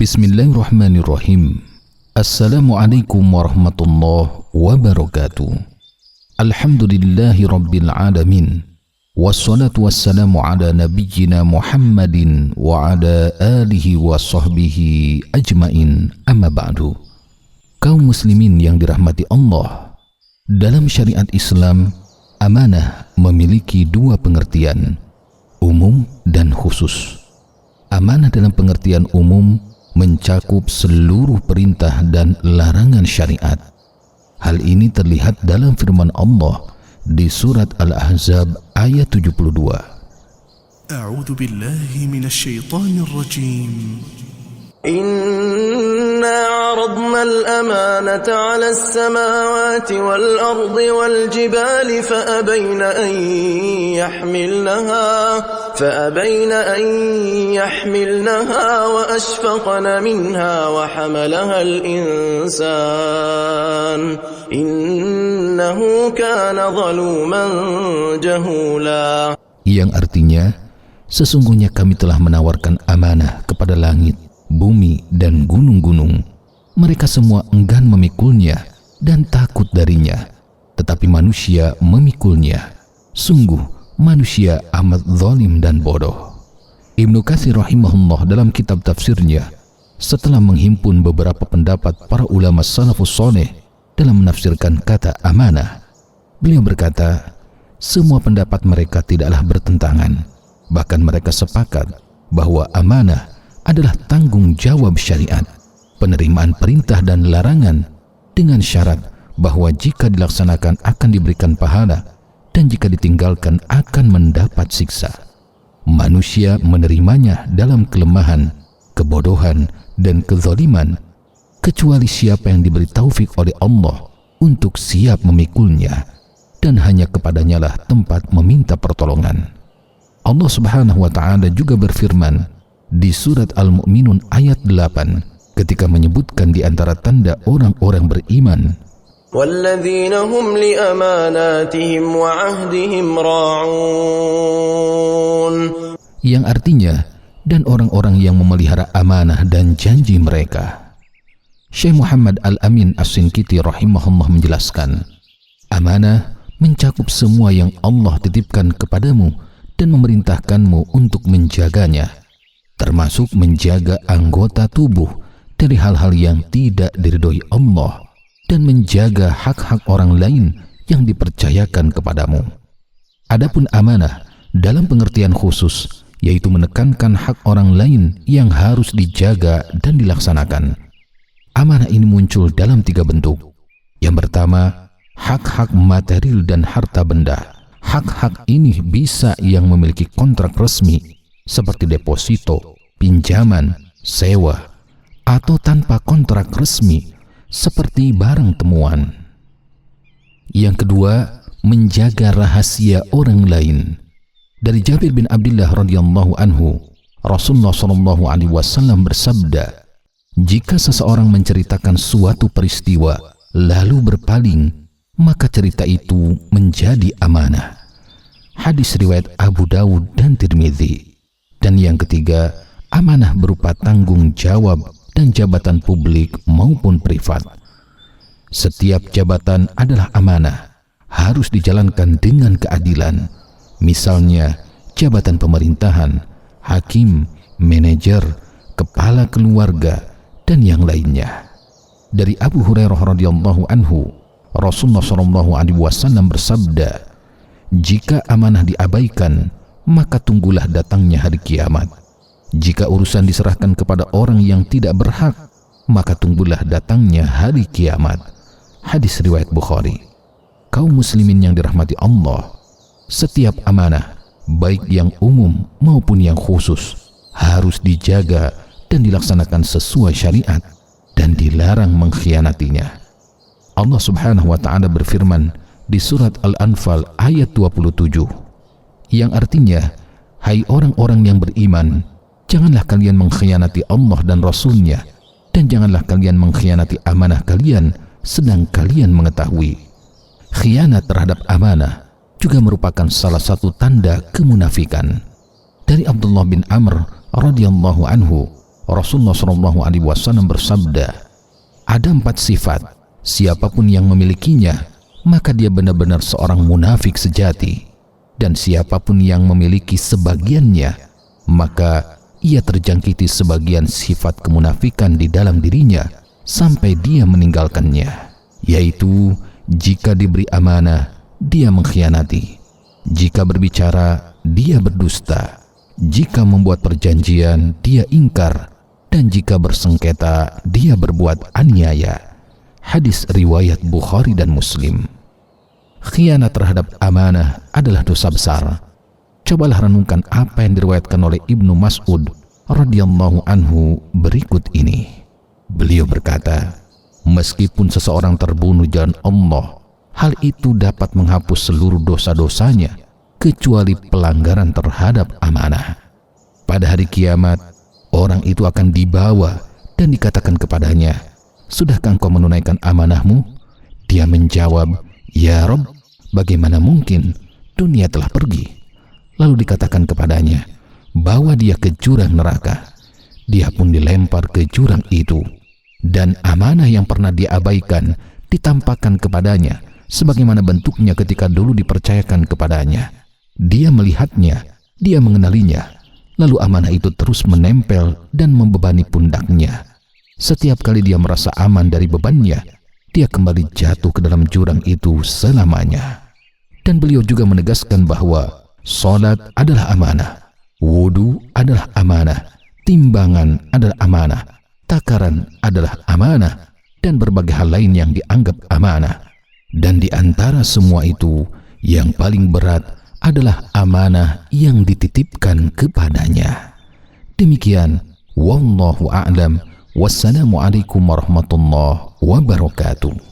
Bismillahirrahmanirrahim. Assalamualaikum warahmatullahi wabarakatuh. Alhamdulillahi rabbil alamin. Wassalatu wassalamu ala nabiyyina Muhammadin wa ala alihi wa sahbihi ajmain, amma ba'du. Kaum muslimin yang dirahmati Allah, dalam syariat Islam, amanah memiliki dua pengertian, umum dan khusus. Amanah dalam pengertian umum mencakup seluruh perintah dan larangan syariat. Hal ini terlihat dalam firman Allah di surat Al-Ahzab ayat 72. A'udzu billahi minasy syaithanir rajim. Inna 'aradna al-amanata 'ala as-samawati wal-ardi wal-jibali fa'abayna an yahmilnaha wa ashfaqna minha wa hamalaha al-insan innahu kana zaluman jahula. Yang artinya, sesungguhnya kami telah menawarkan amanah kepada langit, bumi, dan gunung-gunung. Mereka semua enggan memikulnya dan takut darinya, tetapi manusia memikulnya. Sungguh, manusia amat zalim dan bodoh. Ibnu Katsir rahimahullah dalam kitab tafsirnya, setelah menghimpun beberapa pendapat para ulama salafus saleh dalam menafsirkan kata amanah, beliau berkata, semua pendapat mereka tidaklah bertentangan. Bahkan mereka sepakat bahwa amanah adalah tanggung jawab syariat, penerimaan perintah dan larangan, dengan syarat bahwa jika dilaksanakan akan diberikan pahala dan jika ditinggalkan akan mendapat siksa. Manusia menerimanya dalam kelemahan, kebodohan, dan kezaliman, kecuali siapa yang diberi taufik oleh Allah untuk siap memikulnya, dan hanya kepadanya lah tempat meminta pertolongan. Allah Subhanahu wa Ta'ala juga berfirman di surat Al-Mu'minun ayat 8 ketika menyebutkan di antara tanda orang-orang beriman, walladzina hum li amanatihim wa 'ahdihim ra'un, yang artinya, dan orang-orang yang memelihara amanah dan janji mereka. Syekh Muhammad Al-Amin As-Sinkiti rahimahullah menjelaskan, amanah mencakup semua yang Allah titipkan kepadamu dan memerintahkanmu untuk menjaganya, termasuk menjaga anggota tubuh dari hal-hal yang tidak diridhoi Allah dan menjaga hak-hak orang lain yang dipercayakan kepadamu. Adapun amanah dalam pengertian khusus, yaitu menekankan hak orang lain yang harus dijaga dan dilaksanakan. Amanah ini muncul dalam 3 bentuk. Yang pertama, hak-hak material dan harta benda. Hak-hak ini bisa yang memiliki kontrak resmi seperti deposito, pinjaman, sewa, atau tanpa kontrak resmi seperti barang temuan. Yang kedua, menjaga rahasia orang lain. Dari Jabir bin Abdullah radhiyallahu anhu, Rasulullah sallallahu alaihi wasallam bersabda, jika seseorang menceritakan suatu peristiwa lalu berpaling, maka cerita itu menjadi amanah. Hadis riwayat Abu Dawud dan Tirmidzi. Dan yang ketiga, amanah berupa tanggung jawab dan jabatan publik maupun privat. Setiap jabatan adalah amanah, harus dijalankan dengan keadilan. Misalnya, jabatan pemerintahan, hakim, manajer, kepala keluarga, dan yang lainnya. Dari Abu Hurairah radhiyallahu anhu, Rasulullah sallallahu alaihi wasallam bersabda, jika amanah diabaikan, maka tunggulah datangnya hari kiamat. Jika urusan diserahkan kepada orang yang tidak berhak, maka tunggulah datangnya hari kiamat. Hadis riwayat Bukhari. Kaum muslimin yang dirahmati Allah, setiap amanah, baik yang umum maupun yang khusus, harus dijaga dan dilaksanakan sesuai syariat dan dilarang mengkhianatinya. Allah Subhanahu wa Ta'ala berfirman di surat Al-Anfal ayat 27, yang artinya, hai orang-orang yang beriman, janganlah kalian mengkhianati Allah dan Rasul-Nya, dan janganlah kalian mengkhianati amanah kalian sedang kalian mengetahui. Khianat terhadap amanah juga merupakan salah satu tanda kemunafikan. Dari Abdullah bin Amr radhiyallahu anhu, Rasulullah SAW bersabda, ada 4 sifat, siapapun yang memilikinya, maka dia benar-benar seorang munafik sejati. Dan siapapun yang memiliki sebagiannya, maka ia terjangkiti sebagian sifat kemunafikan di dalam dirinya sampai dia meninggalkannya, yaitu jika diberi amanah, dia mengkhianati, jika berbicara, dia berdusta, jika membuat perjanjian, dia ingkar, dan jika bersengketa, dia berbuat aniaya. Hadis riwayat Bukhari dan Muslim. Khianat terhadap amanah adalah dosa besar. Cobalah renungkan apa yang diriwayatkan oleh Ibnu Mas'ud radhiyallahu anhu berikut ini. Beliau berkata, meskipun seseorang terbunuh jalan Allah, hal itu dapat menghapus seluruh dosa-dosanya kecuali pelanggaran terhadap amanah. Pada hari kiamat, orang itu akan dibawa dan dikatakan kepadanya, sudahkah engkau menunaikan amanahmu? Dia menjawab, ya Rabb, bagaimana mungkin, dunia telah pergi. Lalu dikatakan kepadanya, bawa dia ke jurang neraka. Dia pun dilempar ke jurang itu, dan amanah yang pernah dia abaikan ditampakkan kepadanya sebagaimana bentuknya ketika dulu dipercayakan kepadanya. Dia melihatnya, dia mengenalinya, lalu amanah itu terus menempel dan membebani pundaknya. Setiap kali dia merasa aman dari bebannya, dia kembali jatuh ke dalam jurang itu selamanya. Dan beliau juga menegaskan bahwa salat adalah amanah, wudu adalah amanah, timbangan adalah amanah, takaran adalah amanah, dan berbagai hal lain yang dianggap amanah. Dan di antara semua itu, yang paling berat adalah amanah yang dititipkan kepadanya. Demikian, wallahu a'lam. Wassalamualaikum warahmatullahi wabarakatuh.